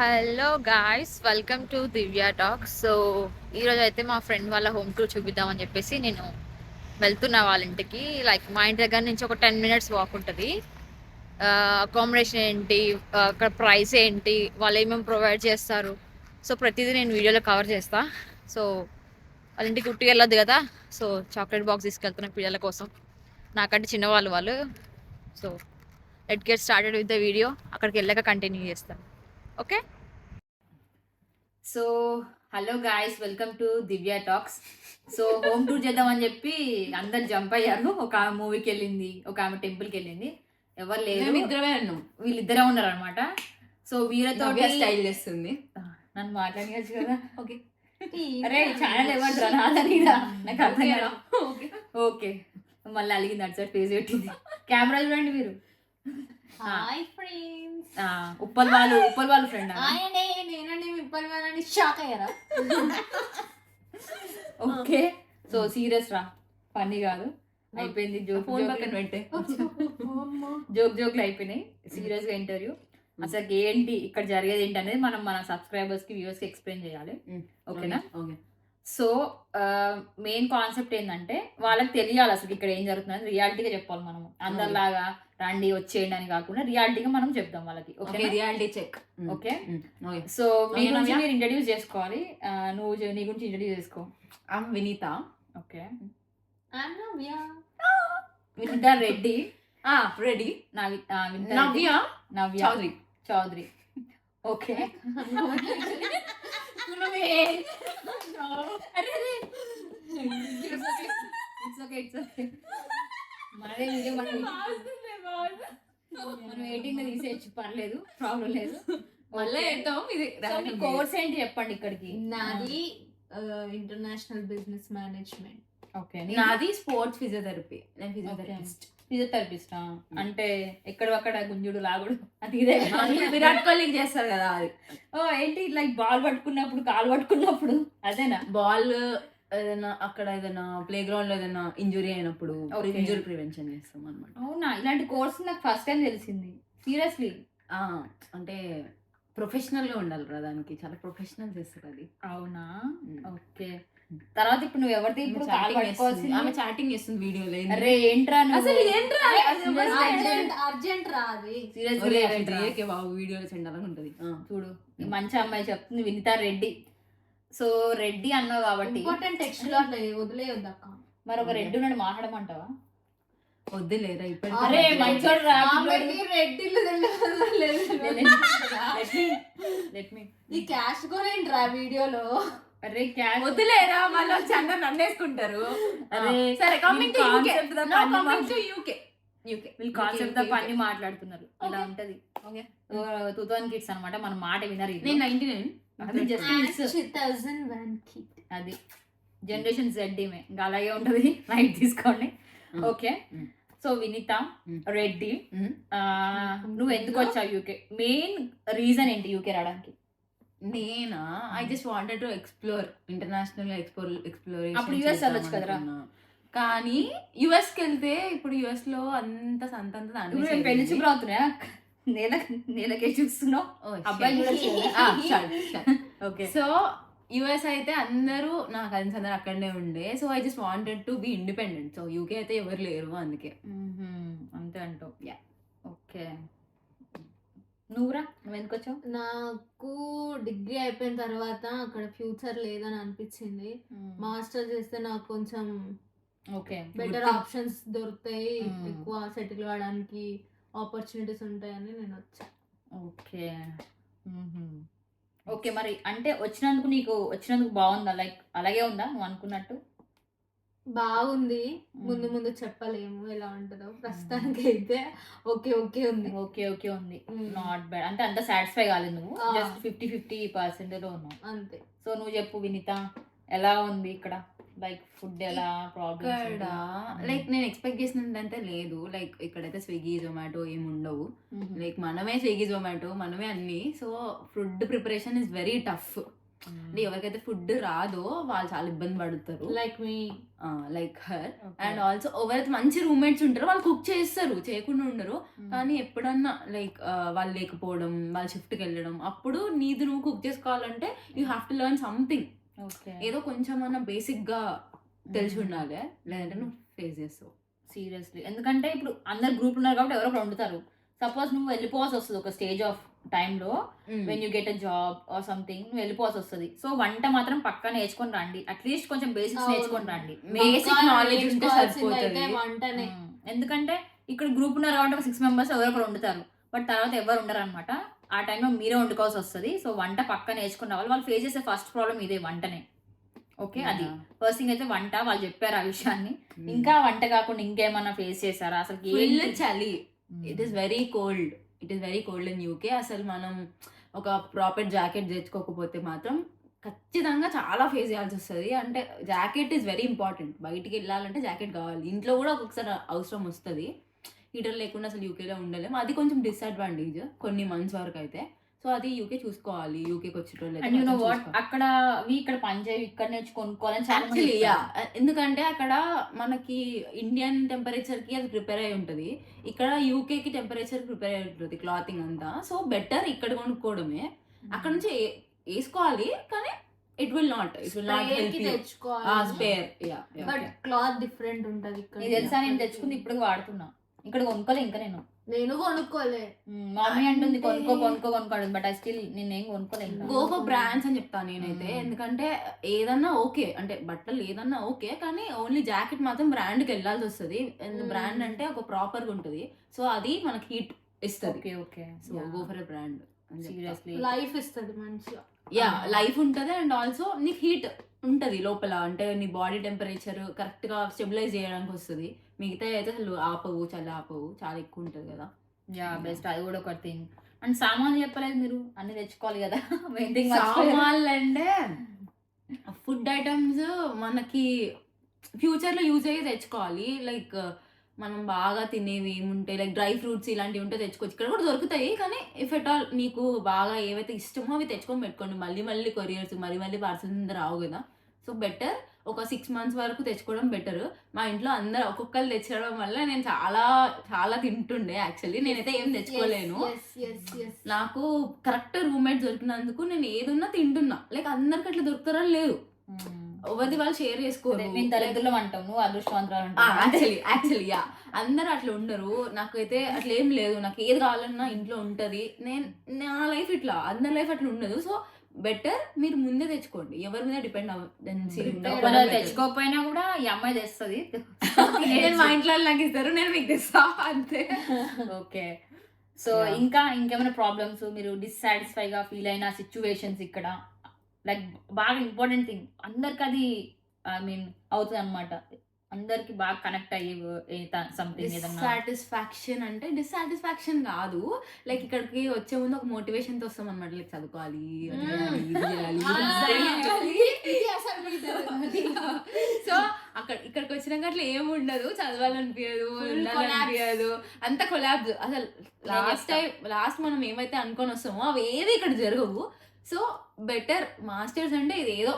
Hello guys, welcome to Divya talk. So ఈరోజు అయితే మా ఫ్రెండ్ వాళ్ళ హోమ్ టూర్ చూపిద్దామని చెప్పేసి నేను వెళ్తున్నా వాళ్ళ ఇంటికి. లైక్ మా ఇంటి దగ్గర నుంచి ఒక 10 minutes వాక్ ఉంటుంది. అకామిడేషన్ ఏంటి, అక్కడ ప్రైస్ ఏంటి, వాళ్ళు ఏమేమి ప్రొవైడ్ చేస్తారు, సో ప్రతిదీ నేను వీడియోలో కవర్ చేస్తా. సో వాళ్ళ ఇంటికి ఉట్టి వెళ్ళొద్దు కదా, సో చాక్లెట్ బాక్స్ తీసుకెళ్తున్నా పిల్లల కోసం, నాకంటే చిన్నవాళ్ళు వాళ్ళు. So let get started with the video. అక్కడికి వెళ్ళాక కంటిన్యూ చేస్తాను. Okay. So hello guys, welcome to Divya talks. So home tour చేద్దామని చెప్పి అందరు జంప్ అయ్యారు. ఒక ఆమె మూవీకి వెళ్ళింది, ఒక ఆమె టెంపుల్కి వెళ్ళింది, ఎవరు లేరు, వీళ్ళిద్దరే ఉన్నారు అనమాట. సో వీళ్ళతో స్టైల్ చేస్తుంది. నన్ను మాట్లాడచ్చు కదా. ఓకే, అరే ఛానల్ ఎవరు నాదని నాకు అర్థం కదా. ఓకే, మళ్ళీ అలిగింది అటు సైడ్ ఫేస్ పెట్టింది. కెమెరా చూడండి మీరు. Hi friends. ఉప్పల్ వాళ్ళు ఫ్రెండ్. నేనండి ఉప్పల్ వాళ్ళని షాక్ అయ్యారా? ఓకే, సో సీరియస్ రా, ఫన్నీ కాదు. అయిపోయింది జోక్ జోక్లు అయిపోయినాయి. సీరియస్ గా ఇంటర్వ్యూ అసలు ఏంటి ఇక్కడ జరిగేది ఏంటి అనేది మనం మన సబ్స్క్రైబర్స్ కి వ్యూవర్స్ కి ఎక్స్ప్లెయిన్ చేయాలి. ఓకేనా? సో మెయిన్ కాన్సెప్ట్ ఏంటంటే వాళ్ళకి తెలియాలి అసలు ఇక్కడ ఏం జరుగుతుంది, రియాలిటీగా చెప్పాలి. మనం అందరిలాగా రండి వచ్చేయండి అని కాకుండా రియాలిటీగా మనం చెప్తాం వాళ్ళకి. Okay, reality check. Okay, so మీ గురించి మీరు ఇంట్రడ్యూస్ చేసుకోవాలి. నువ్వు నీ గురించి ఇంట్రడ్యూస్ చేసుకో. వినీత. ఓకే, వినీత రెడ్డి. రెడ్డి. నవ్య చౌదరి. ఓకే, మనం ఎయిటింగ్ తీసేయచ్చు, పర్లేదు, ప్రాబ్లం లేదు. కోర్స్ ఏంటి చెప్పండి ఇక్కడికి. నాది ఇంటర్నేషనల్ బిజినెస్ మేనేజ్మెంట్. ఓకే, నాది స్పోర్ట్స్ ఫిజియోథెరపీ. నేను ఫిజియోథెరపిస్ట్. అంటే ఎక్కడక్కడ గుంజుడు లాగుడు అది ఇదే విరాట్ కోహ్లీకి చేస్తారు కదా అది. ఏంటి లైక్ బాల్ పట్టుకున్నప్పుడు, కాలు పట్టుకున్నప్పుడు అదేనా? బాల్ ఏదైనా అక్కడ ఏదైనా ప్లే గ్రౌండ్ లో ఏదైనా ఇంజురీ అయినప్పుడు ఇంజురీ ప్రివెన్షన్ చేస్తాం అనమాట. అవునా? ఇలాంటి కోర్స్ నాకు ఫస్ట్ టైం తెలిసింది. సీరియస్లీ? అంటే ప్రొఫెషనల్ గా ఉండాలి కదా దానికి, చాలా ప్రొఫెషనల్ చేస్తారు అది. అవునా? ఓకే. తర్వాత ఇప్పుడు నువ్వు ఎవరిది ఇప్పుడు ఆమె చాటింగ్ చేస్తుంది వీడియోలో. అరే ఏంట్రా అసలు అర్జెంట్ రా అది. సీరియస్లీ బాబు వీడియోలో చెండాలని ఉంటది. చూడు, మంచి అమ్మాయి చెప్తుంది, వినితా రెడ్డి. సో రెడ్డి అన్నావు కాబట్టి ఇంపార్టెంట్ టెక్స్ట్ లో అట్లా వదిలేయొద్దు అక్క. మరి ఒక రెడ్డి ఉన్నాడు, మాట్లాడమంటావా? వద్దులేరా ఇప్పుడు. అరే మంచోడు రా, ఈ క్యాష్ కొనేంటి రా వీడియోలో. అరే క్యాష్ వద్దులేరా, మళ్ళీ వచ్చి అందరు నన్నేసుకుంటారు. అరే సరే, కమింగ్ టు యూకే. వీళ్ళు కాన్సెప్ట్ తప్ప అన్ని మాట్లాడుతున్నారు. ఇలా ఉంటది. ఓకే, 2000 కిడ్స్ అనమాట, మన మాట వినరు. నేను 99. అది జనరేషన్ జెడ్. ఇంకా అలాగే ఉంటది, లైట్ తీసుకోండి. ఓకే, సో వినీత రెడ్డి, నువ్వు ఎందుకు వచ్చావు యూకే? మెయిన్ రీజన్ ఏంటి యూకే రావడానికి? నేనా, I just wanted to explore international exploration. అప్పుడు యూఎస్ వెళ్ళొచ్చు కదరా. కానీ యుఎస్ కి వెళ్తే ఇప్పుడు యుఎస్ లో అంత సంతంత పెళ్లి చూపులు అవుతున్నాయా? నేలకే చూస్తున్నావు అబ్బాయి. ఓకే, సో యుఎస్ అయితే అందరూ నా కజిన్స్ అందరూ అక్కడనే ఉండే. So I just wanted to be independent. So UK అయితే ఎవరు లేరు, అందుకే. అంతే అంటావు? ఓకే, నువ్వురా, నువ్వు ఎందుకు వచ్చావు? నాకు డిగ్రీ అయిపోయిన తర్వాత అక్కడ ఫ్యూచర్ లేదని అనిపించింది. మాస్టర్ చేస్తే నాకు కొంచెం బెటర్ ఆప్షన్స్ దొరుకుతాయి, ఎక్కువ సెటిల్ అవ్వడానికి ఆపర్చునిటీస్ ఉంటాయని నేను వచ్చా. ఓకే ఓకే, మరి అంటే వచ్చినందుకు బాగుందా? లైక్ అలాగే ఉందా నువ్వు అనుకున్నట్టు? బాగుంది. ముందు ముందు చెప్పలేము ఎలా ఉంటుందో, ప్రస్తుతానికి అయితే ఓకే ఉంది. ఓకే ఉంది, నాట్ బ్యాడ్. అంటే అంత సాటిస్ఫై కాలేదు నువ్వు, జస్ట్ 50% లో ఉన్నావు అంతే. సో నువ్వు చెప్పు వినీత, ఎలా ఉంది ఇక్కడ? లైక్ ఫుడ్ ఎలా ప్రాబ్లమ్స్? లైక్ నేను ఎక్స్పెక్ట్ చేసినంత లేదు. లైక్ ఇక్కడైతే స్విగ్గీ జొమాటో ఏమి ఉండవు. లైక్ మనమే స్విగ్గీ జొమాటో మనమే అన్ని. So food preparation is very tough. అంటే ఎవరికైతే ఫుడ్ రాదో వాళ్ళు చాలా ఇబ్బంది పడతారు, like me, like her. And also ఎవరైతే మంచి రూమ్మేట్స్ ఉంటారో వాళ్ళు కుక్ చేస్తారు, చేయకుండా ఉండరు. కానీ ఎప్పుడన్నా లైక్ వాళ్ళు లేకపోవడం, వాళ్ళు షిఫ్ట్కి వెళ్ళడం, అప్పుడు నీది నువ్వు కుక్ చేసుకోవాలంటే you have to learn something. ఏదో కొంచెం అన్న బేసిక్ గా తెలిసి ఉండాలి, లేదంటే నువ్వు ఫేస్ చేస్తావు సీరియస్లీ. ఎందుకంటే ఇప్పుడు అందరు గ్రూప్ ఉన్నారు కాబట్టి ఎవరో ఒకరు వండుతారు. సపోజ్ నువ్వు వెళ్ళిపోవాల్సి వస్తుంది ఒక స్టేజ్ ఆఫ్ టైంలో, when you get a job or something, నువ్వు వెళ్ళిపోవాల్సి వస్తుంది. సో వంట మాత్రం పక్కా నేర్చుకొని రండి, అట్లీస్ట్ కొంచెం బేసిక్స్ నేర్చుకొని రండి. బేసిక్ నాలెడ్జ్ ఉంటే సరిపోతుంది. వంటనే. ఎందుకంటే ఇక్కడ గ్రూప్ ఉన్నారు కాబట్టి ఒక 6 members ఎవరో ఒకరు వండుతారు, బట్ తర్వాత ఎవరు ఉండరు అనమాట. ఆ టైంలో మీరే వండుకోవాల్సి వస్తుంది. సో వంట పక్కా నేర్చుకున్న వాళ్ళు ఫేస్ చేసే ఫస్ట్ ప్రాబ్లం ఇదే, వంటనే. ఓకే, అది ఫస్ట్ థింగ్ అయితే వంట. వాళ్ళు చెప్పారు ఆ విషయాన్ని. ఇంకా వంట కాకుండా ఇంకేమన్నా ఫేస్ చేశారా అసలు? చలి, it is very cold, it is very cold in UK. అసలు మనం ఒక ప్రాపర్ జాకెట్ తెచ్చుకోకపోతే మాత్రం ఖచ్చితంగా చాలా ఫేస్ చేయాల్సి వస్తుంది. అంటే జాకెట్ ఈస్ వెరీ ఇంపార్టెంట్, బయటికి వెళ్ళాలంటే జాకెట్ కావాలి. ఇంట్లో కూడా ఒక్కొక్కసారి అవసరం వస్తుంది. హీటర్ లేకుండా అసలు యూకేలో ఉండలేము, అది కొంచెం డిసడ్వాంటేజ్ కొన్ని మంత్స్ వరకు అయితే. సో అది యూకే చూసుకోవాలి, యూకేకి వచ్చేటోళ్ళు. అక్కడ ఇక్కడ పనిచేవి ఇక్కడ నేర్చు కొనుక్కోవాలని యాక్చువల్లీ ఎందుకంటే అక్కడ మనకి ఇండియన్ టెంపరేచర్ కి అది ప్రిపేర్ అయి ఉంటుంది, ఇక్కడ యూకేకి టెంపరేచర్ ప్రిపేర్ అయి ఉంటుంది క్లాతింగ్ అంతా. సో బెటర్ ఇక్కడ కొనుక్కోవడమే. అక్కడ నుంచి వేసుకోవాలి, కానీ it will not spare. But cloth different ఉంటది ఇక్కడ. తెలుసా, నేను తెచ్చుకుంది ఇప్పుడు వాడుతున్నా, ఇక్కడ కొనుక్కోలే ఇంకా. నేను కొనుక్కోలే. మమ్మీ అంటుంది కొనుక్కోండి, బట్ ఐ స్టిల్ నేనేం కొనుక్కోలేదు. గో ఫర్ బ్రాండ్స్ అని చెప్తాను నేనైతే. ఎందుకంటే ఏదన్నా ఓకే, అంటే బట్టలు ఏదన్నా ఓకే, కానీ ఓన్లీ జాకెట్ మాత్రం బ్రాండ్ కి వెళ్ళాల్సి వస్తుంది. బ్రాండ్ అంటే ఒక ప్రాపర్ గా ఉంటుంది, సో అది మనకి హీట్ ఇస్తుంది. So go for a brand. Seriously life ఇస్తుంది మంచిగా. లైఫ్ ఉంటది. అండ్ ఆల్సో నీకు హీట్ ఉంటది లోపల, అంటే నీ బాడీ టెంపరేచర్ కరెక్ట్ గా స్టెబిలైజ్ చేయడానికి వస్తుంది. మిగతా అయితే అసలు ఆపవు, చల్ల ఆపవు, చాలా ఎక్కువ ఉంటది కదా. బెస్ట్, అది కూడా ఒక థింగ్. అండ్ సామాన్లు చెప్పలేదు మీరు, అన్ని తెచ్చుకోవాలి కదా. సామాన్లు అంటే ఫుడ్ ఐటమ్స్ మనకి ఫ్యూచర్ లో యూజ్ అయ్యి తెచ్చుకోవాలి. లైక్ మనం బాగా తినేవి ఏముంటాయి, లైక్ డ్రై ఫ్రూట్స్ ఇలాంటివి ఉంటే తెచ్చుకోవచ్చు. ఇక్కడ కూడా దొరుకుతాయి, కానీ ఇఫ్ ఎట్ ఆల్ నీకు బాగా ఏవైతే ఇష్టమో అవి తెచ్చుకొని పెట్టుకోండి. మళ్ళీ కొరియర్స్ మళ్ళీ పార్సల్స్ రావు కదా. సో బెటర్ ఒక 6 months వరకు తెచ్చుకోవడం బెటర్. మా ఇంట్లో అందరు ఒక్కొక్కరు తెచ్చడం వల్ల నేను చాలా చాలా తింటుండే. యాక్చువల్లీ నేనైతే ఏం తెచ్చుకోలేను, నాకు కరెక్ట్ రూమ్మేట్ దొరికినందుకు నేను ఏదున్నా తింటున్నా. లైక్ అందరికి అట్లా దొరుకుతారని లేదు, ఎవరిది వాళ్ళు షేర్ చేసుకోరు. దరిద్రులం అంటాం, నువ్వు అదృష్టవంతురాలు. యాక్చువల్లీ అందరు అట్లా ఉండరు. నాకైతే అట్లా ఏం లేదు, నాకు ఏది కావాలన్నా ఇంట్లో ఉంటది. నా లైఫ్ ఇట్లా, అందరి లైఫ్ అట్లా ఉండదు. సో బెటర్ మీరు ముందే తెచ్చుకోండి, ఎవరి మీద డిపెండ్ తెచ్చుకోకపోయినా కూడా ఈ అమ్మాయి తెస్తుంది. మా ఇంట్లో నాకు ఇస్తారు, నేను మీకు తెస్తా అంతే. ఓకే, సో ఇంకా ఇంకేమైనా ప్రాబ్లమ్స్, మీరు డిస్సాటిస్ఫై గా ఫీల్ అయిన సిచ్యువేషన్స్ ఇక్కడ? లైక్ బాగా ఇంపార్టెంట్ థింగ్, అందరికి అది ఐ మీన్ అవుతుంది అనమాట, అందరికి బాగా కనెక్ట్ అయ్యే సంథింగ్. సాటిస్ఫాక్షన్ అంటే డిస్సాటిస్ఫాక్షన్ కాదు, లైక్ ఇక్కడికి వచ్చే ముందు ఒక మోటివేషన్ తో వస్తాం అనమాట. లైక్ చదువుకోవాలి, సో ఇక్కడికి వచ్చినాక అట్లా ఏమి ఉండదు, చదవాలనిపించదు, ఉండాలనిపించదు, అంత కొలాబ్స్. అసలు లాస్ట్ మనం ఏమైతే అనుకొని వస్తామో అవి ఏవి ఇక్కడ జరగవు. సో బెటర్ మాస్టర్స్ అంటే ఇది ఏదో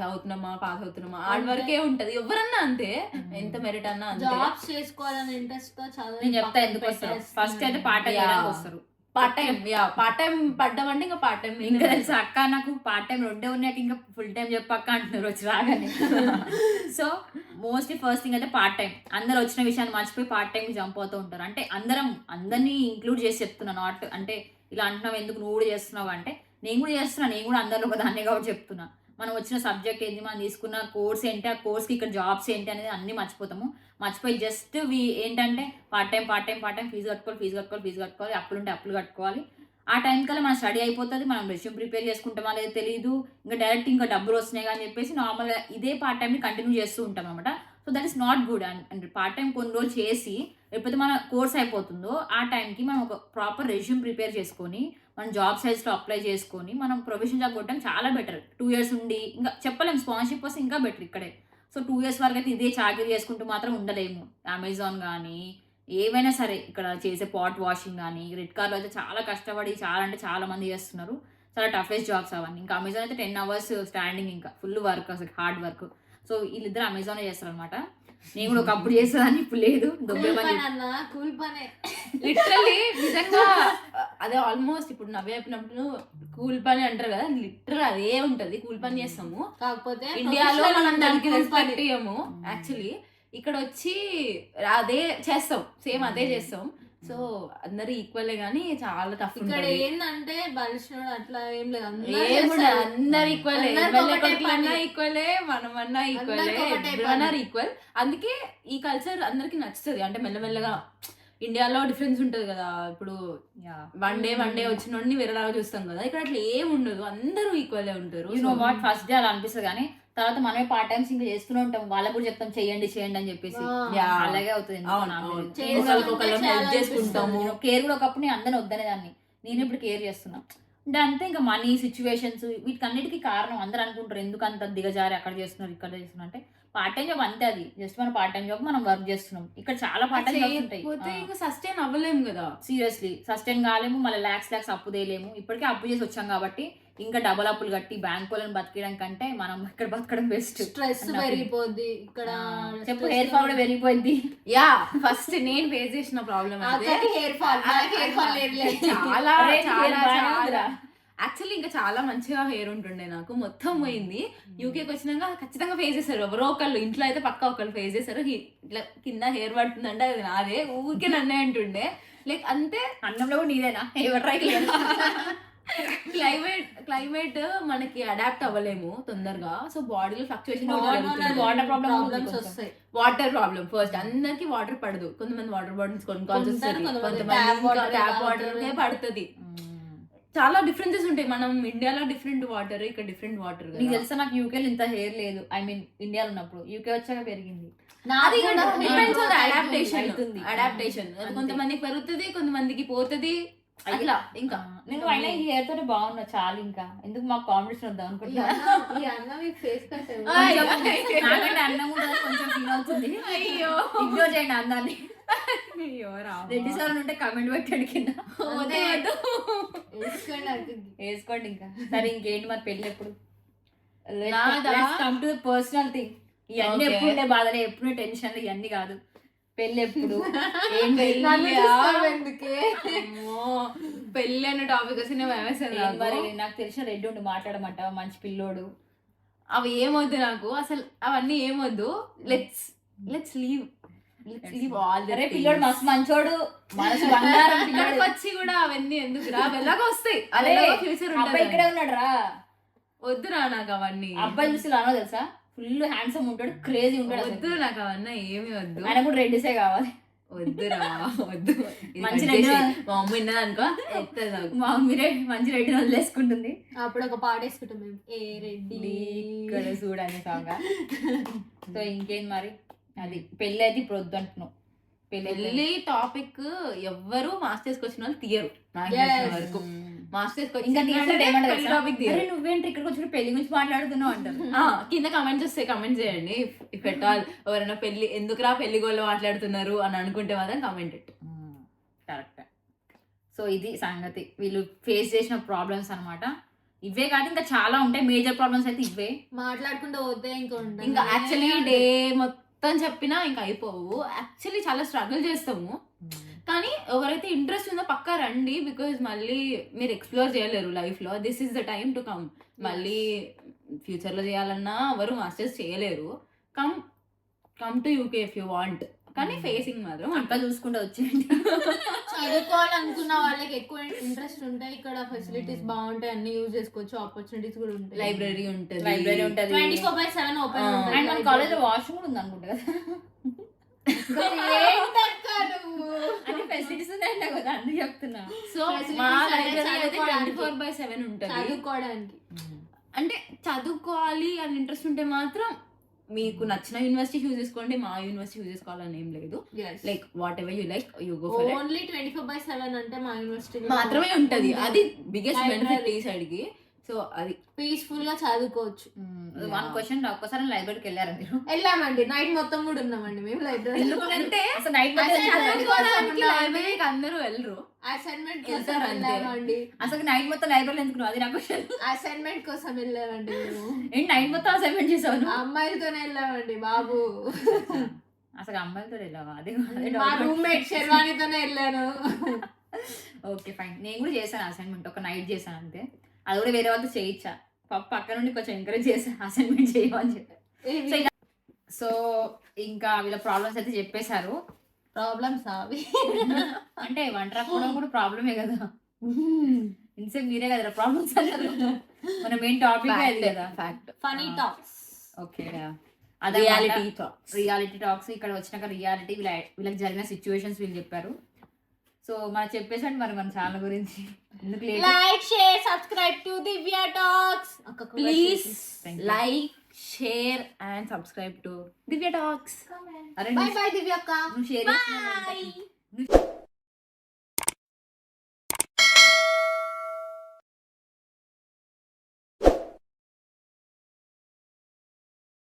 అవుతున్నామా పాస్ అవుతున్నామా ఆర్ట్ వరకే ఉంటది. ఎవరన్నా అంతే, ఎంత మెరిట్ అన్నా అంతే. జాబ్స్ చేసుకోవాలని ఇంట్రెస్ట్ తో నేను చెప్తా ఎందుకు వస్తారు. ఫస్ట్ అయితే పార్ట్ టైం వస్తారు, పార్ట్ టైం పడ్డామంటే ఇంకా పార్ట్ టైం. ఇంకా తెలుసు అక్క, నాకు పార్ట్ టైం 2 ఉన్నాక ఇంకా ఫుల్ టైం చెప్పక్క అంటున్నారు వచ్చి రాగానే. సో మోస్ట్లీ ఫస్ట్ థింగ్ అయితే పార్ట్ టైం. అందరు వచ్చిన విషయాన్ని మర్చిపోయి పార్ట్ టైం జంప్ అవుతూ ఉంటారు. అంటే అందరినీ ఇంక్లూడ్ చేసి చెప్తున్నా, నాట్ అంటే ఇలా అంటున్నావు ఎందుకు నువ్వు కూడా చేస్తున్నావు అంటే నేను కూడా చేస్తున్నా, నేను కూడా అందరిలో ఒక దాన్ని కాబట్టి చెప్తున్నా. మనం వచ్చిన సబ్జెక్ట్ ఏంటి, మనం తీసుకున్న కోర్స్ ఏంటి, ఆ కోర్స్కి ఇక్కడ జాబ్స్ ఏంటి అనేది అన్ని మర్చిపోయి జస్ట్ ఏంటంటే పార్ట్ టైం ఫీజు కట్టుకోవాలి, అప్పులు కట్టుకోవాలి. ఆ టైం కల్లా మన స్టడీ అయిపోతుంది, మనం రెస్యూమ్ ప్రిపేర్ చేసుకుంటామా లేదో తెలియదు, ఇంకా డైరెక్ట్ ఇంకా డబ్బులు వస్తున్నాయి అని చెప్పేసి నార్మల్గా ఇదే పార్ట్ టైంని కంటిన్యూ చేస్తూ ఉంటాం అనమాట. So that is not good. And part time కొన్ని రోజులు చేసి ఎప్పుడైతే మన కోర్స్ అయిపోతుందో ఆ టైంకి మనం ఒక ప్రాపర్ రెస్యూమ్ ప్రిపేర్ చేసుకొని మనం జాబ్ సైజ్లో అప్లై చేసుకొని మనం ప్రొఫెషన్ జాబ్ కొట్టడం చాలా బెటర్. 2 years ఉండి ఇంకా చెప్పలేము, స్పాన్సర్షిప్ వస్తే ఇంకా బెటర్ ఇక్కడే. సో 2 years వరకు అయితే ఇదే చాకరీ చేసుకుంటూ మాత్రం ఉండలేము. అమెజాన్ కానీ ఏవైనా సరే ఇక్కడ చేసే పాట్ వాషింగ్ కానీ, రెడ్ కార్లో అయితే చాలా కష్టపడి చాలా మంది చేస్తున్నారు. చాలా టఫెస్ట్ జాబ్స్ అవన్నీ. ఇంకా అమెజాన్ అయితే 10 hours స్టాండింగ్, ఇంకా ఫుల్ వర్క్, అసలు హార్డ్ వర్క్. సో వీళ్ళిద్దరు అమెజాన్ చేస్తారు అనమాట. నేను కూడా ఒకప్పుడు చేసేదాన్ని, ఇప్పుడు లేదు. కూల్ పనే లిటరల్లీ నిజంగా అదే ఆల్మోస్ట్ ఇప్పుడు నవ్వే చెప్పినప్పుడు కూల్ పని అంటారు కదా, లిటరల్ అదే ఉంటది. కూల్ పని చేస్తాము, కాకపోతే ఇండియాలో మనం దానికి రెస్పెక్ట్ ఇయ్యము. యాక్చువల్లీ ఇక్కడ వచ్చి అదే చేస్తాం, సేమ్ అదే చేస్తాం. సో అందరు ఈక్వలే గానీ చాలా టఫ్. ఇక్కడ ఏంటంటే బలిష్ణుడు అట్లా ఏం లేదు, అందరు ఈక్వలే, ఈక్వలే, మనమన్నా ఈక్వలే, ఎవరన్నా ఈక్వల్. అందుకే ఈ కల్చర్ అందరికి నచ్చుతుంది. అంటే మెల్లమెల్లగా ఇండియాలో డిఫరెన్స్ ఉంటది కదా, ఇప్పుడు వన్ డే వచ్చిన వేరేలాగా చూస్తాం కదా, ఇక్కడ అట్లా ఏం ఉండదు, అందరూ ఈక్వల్ ఉంటారు. ఫస్ట్ డే అలా అనిపిస్తుంది, కానీ తర్వాత మనమే పార్ట్ టైమ్స్ ఇంకా చేస్తూనే ఉంటాం. వాళ్ళకు కూడా చెప్తాం చేయండి అని చెప్పేసి, అలాగే అవుతుంది. చేసుకుంటాము. కేర్ కూడా ఒకప్పుడు నేను అందరిని వద్దనే దాన్ని, నేను ఇప్పుడు కేర్ చేస్తున్నా. అంటే అంతే, ఇంకా మనీ సిచ్యువేషన్స్ వీటికన్నిటికీ కారణం. అందరూ అనుకుంటారు ఎందుకు అంత దిగజారి అక్కడ చేస్తున్నారు ఇక్కడ చేస్తున్నారు అంటే, పార్ట్ టైం జాబ్ అంతే. అది జస్ట్ మన పార్ట్ టైం జాబ్ మనం వర్క్ చేస్తున్నాం. ఇక్కడ చాలా పార్ట్ టైం జాబ్స్ ఉంటాయి. ఇంకా సస్టైన్ అవ్వలేము కదా, సీరియస్లీ సస్టైన్ కాలేము. మళ్ళీ లాక్స్ అప్పు తేలేము. ఇప్పటికే అప్పు చేసి వచ్చాం కాబట్టి ఇంకా డబల్ అప్పులు కట్టి బ్యాంక్ వాళ్ళని బతికేయడం కంటే మనం ఇక్కడ బతకడం బెస్ట్. స్ట్రెస్ పెరిగిపోద్ది ఇక్కడ, చెప్పు. హెయిర్ ఫాల్ కూడా పెరిగిపోయింది. యా, ఫస్ట్ నేను ఫేస్ చేసిన ప్రాబ్లమ్ హెయిర్ ఫాల్ చాలా యాక్చువల్లీ ఇంకా చాలా మంచిగా హెయిర్ ఉంటుండే, నాకు మొత్తం పోయింది. యూకేకి వచ్చినాక ఖచ్చితంగా ఫేస్ చేస్తారు ఎవరో ఒకళ్ళు, ఇంట్లో అయితే పక్కా ఒకళ్ళు ఫేస్ చేస్తారు. ఇట్లా కింద హెయిర్ పడుతుందంటే అది నాదే, ఊరికే నన్నే అంటుండే. లైక్ అంతే, అన్నంలో కూడా నీదేనా ఎవరు? క్లైమేట్ మనకి అడాప్ట్ అవ్వలేము తొందరగా. సో బాడీలో ఫ్లక్చుయేషన్, వాటర్ ప్రాబ్లమ్ ఫస్ట్. అందరికి వాటర్ పడదు, కొంతమంది వాటర్ బాటిల్స్ కొనుక్కోవాల్సి వస్తుంది, కొంతమంది ట్యాప్ వాటర్ పడుతుంది. చాలా డిఫరెన్సెస్ ఉంటాయి. మనం ఇండియాలో డిఫరెంట్ వాటర్, ఇక్కడ డిఫరెంట్ వాటర్. నీకు తెలుసా, నాకు యూకేలో ఇంత హెయిర్ లేదు. ఐ మీన్ ఇండియాలో ఉన్నప్పుడు, యూకే వచ్చాక పెరిగింది. అడాప్టేషన్ కొంతమందికి పెరుగుతుంది, కొంతమందికి పోతుంది. అట్లా ఇంకా నేను అయినా ఈ హెయిర్ తోటి బాగున్నా చాలా. ఇంకా ఎందుకు మాకు కాంపిటీషన్ వద్దాం అనుకుంటున్నా. అన్నం కూడా కొంచెం ఫీల్ అవుతుంది. అయ్యో, ఇగ్నోర్ చేయండి అందాన్ని. రెడ్డి సార్ ఉంటే కమెంట్ పెట్టండి కింద, వేసుకోండి. ఇంకా సరే, ఇంకేంటి మరి పెళ్ళి ఎప్పుడు? Come to personal thing. ఇవన్నీ ఎప్పుడుండే బాధలే, ఎప్పుడు టెన్షన్, ఇవన్నీ కాదు. పెళ్ళి ఎప్పుడు? పెళ్ళి అనే టాపిక్ వచ్చి నాకు తెలిసిన రెడ్డి ఉండి మాట్లాడమంట, మంచి పిల్లోడు. అవి ఏమొద్దు నాకు అసలు, అవన్నీ ఏమొద్దు. లెట్స్ లీవ్ పిల్లోడు మస్తు మంచోడు, మనసు బంగారం. పిల్లడికి వచ్చి కూడా అవన్నీ ఎందుకు రా, వెళ్ళగా వస్తాయి. అదే ఫ్యూచర్ అబ్బాయి ఇక్కడే ఉన్నాడు రా, వద్దురా నాకు అవన్నీ. అబ్బాయి చూసి లానో తెలుసా, ఫుల్ హ్యాండ్సమ్ ఉంటాడు, క్రేజీ ఉంటాడు. వద్దు నాకు అవన్నీ ఏమి వద్దు. ఆయన కూడా రెడ్డిసే కావాలి. వద్దురా వద్దు. మంచి మా మమ్మీ ఉన్నదనుకో ఎత్తది నాకు. మా మమ్మీ మంచి రెడ్డిని వదిలేసుకుంటుంది. అప్పుడు ఒక పాట వేసుకుంటాం మేము, ఏ రెడ్డి ఇక్కడ చూడని సాంగ్. సో ఇంకేం మరి, అది పెళ్ళి అయితే ఇప్పుడు వద్దు అంటున్నావు. పెళ్లి టాపిక్ ఎవ్వరు మాస్టర్స్ వచ్చిన వాళ్ళు తీయరు వరకు. మాస్టర్స్ నువ్వేంటి ఇక్కడికి వచ్చి పెళ్లి గురించి మాట్లాడుతున్నావు అంటారు. కింద కమెంట్స్ వస్తాయి, కమెంట్ చేయండి. ఇఫ్ ఎట్ ఆల్ ఎవరైనా పెళ్లి ఎందుకురా పెళ్లి గోళ్ళు మాట్లాడుతున్నారు అని అనుకుంటే మాత్రం కమెంట్ ఇట్. కరెక్ట్. సో ఇది సంగతి, వీళ్ళు ఫేస్ చేసిన ప్రాబ్లమ్స్ అనమాట. ఇవే కాదు ఇంకా చాలా ఉంటాయి, మేజర్ ప్రాబ్లమ్స్ అయితే ఇవే. మాట్లాడుకుంటూ పోతే ఇంకా యాక్చువల్లీ డే మొత్తం చెప్పినా ఇంకా అయిపోవు. యాక్చువల్లీ చాలా స్ట్రగుల్ చేస్తాము, కానీ ఎవరైతే ఇంట్రెస్ట్ ఉందో పక్కా రండి. బికాజ్ మళ్ళీ మీరు ఎక్స్ప్లోర్ చేయలేరు లైఫ్ లో. This is the time to come. మళ్ళీ ఫ్యూచర్ లో చేయాలన్నా ఎవరు మాస్టర్స్ చేయలేరు. Come to UK if you want. కానీ ఫేసింగ్ మాత్రం అంతా చూసుకుంటూ వచ్చేయండి. చదువుకోవాలనుకున్న వాళ్ళకి ఎక్కువ ఇంట్రెస్ట్ ఉంటాయి, ఇక్కడ ఫెసిలిటీస్ బాగుంటాయి, అన్ని యూజ్ చేసుకోవచ్చు, ఆపర్చునిటీస్ కూడా ఉంటాయి. లైబ్రరీ ఉంటుంది, 24/7 ఓపెన్ ఉంటుంది. అండ్ మన కాలేజ్ లో వాష్రూమ్ కూడా ఉంది అనుకుంటా కదా. అన్ని ఫెసిలిటీస్ ఉన్నాయంట కదా, అందుకు చెప్తున్నా. సో మా లైబ్రరీ అయితే 24/7 ఉంటుంది చదువుకోవడానికి. అంటే చదువుకోవాలి అని ఇంట్రెస్ట్ ఉంటే మాత్రం మీకు నచ్చిన యూనివర్సిటీ చూస్ చేసుకోండి. మా యూనివర్సిటీ చూస్ చేసుకోవాలని ఏం లేదు. Like what ever you like you go for it. Only 24/7 అంటే మా యూనివర్సిటీ మాత్రమే ఉంటది. అది బిగ్గెస్ట్ బెనిఫిట్ ఈ సైడ్ కి. సో సో అది పీస్ఫుల్ గా చదువుకోవచ్చు. వన్ క్వశ్చన్, ఒక్కసారి లైబ్రరీకి వెళ్ళారా మీరు? వెళ్ళామండి, నైట్ మొత్తం కూడా ఉన్నామండి మేము లైబ్రరీ. ఎందుకంటే అసలు నైట్ లైబ్రరీకి అందరూ వెళ్ళరు, అసైన్మెంట్ వెళ్తారు కోసం అంతే. వెళ్ళామండి. అసలు నైట్ మొత్తం లైబ్రరీలో ఎందుకు? అది నా క్వశ్చన్. అసైన్మెంట్ కోసం వెళ్ళామండి మేము. ఏంటి నైట్ మొత్తం అసైన్మెంట్ చేసావు? అమ్మాయిలతోనే వెళ్ళామండి బాబు. అసలు అమ్మాయిలతో వెళ్ళావా? అదే మా రూమ్మేట్ శర్వాణితోనే వెళ్ళాను. Okay fine. నేను కూడా చేశాను అసైన్మెంట్, ఒక నైట్ చేశాను అంతే. అది కూడా వేరే వాళ్ళతో చేయించా, పక్క నుండి కొంచెం ఎంకరేజ్ చేశాను అసైన్మెంట్ చేయమని చెప్పి. సో ఇంకా వీళ్ళ ప్రాబ్లమ్స్ అయితే చెప్పేశారు. ప్రాబ్లమ్స్ అవి అంటే వంట రాకపోవడం కూడా ప్రాబ్లమే కదా. ఇన్సేపు మీరే కదా ప్రాబ్లమ్స్ అన్నారు. మన మెయిన్ టాపిక్ అది కదా, fact. Funny talks. Okay, reality talks. ఇక్కడ వచ్చినాక రియాలిటీ వీళ్ళకి జరిగిన సిచ్యువేషన్స్ వీళ్ళు చెప్పారు. సో మనం చెప్పేసండి మరి మన ఛానల్ గురించి. Like, share, subscribe to Divya talks. Please like, share and subscribe to Divya talks. Bye bye Divya అక్క. నువ్వు షేర్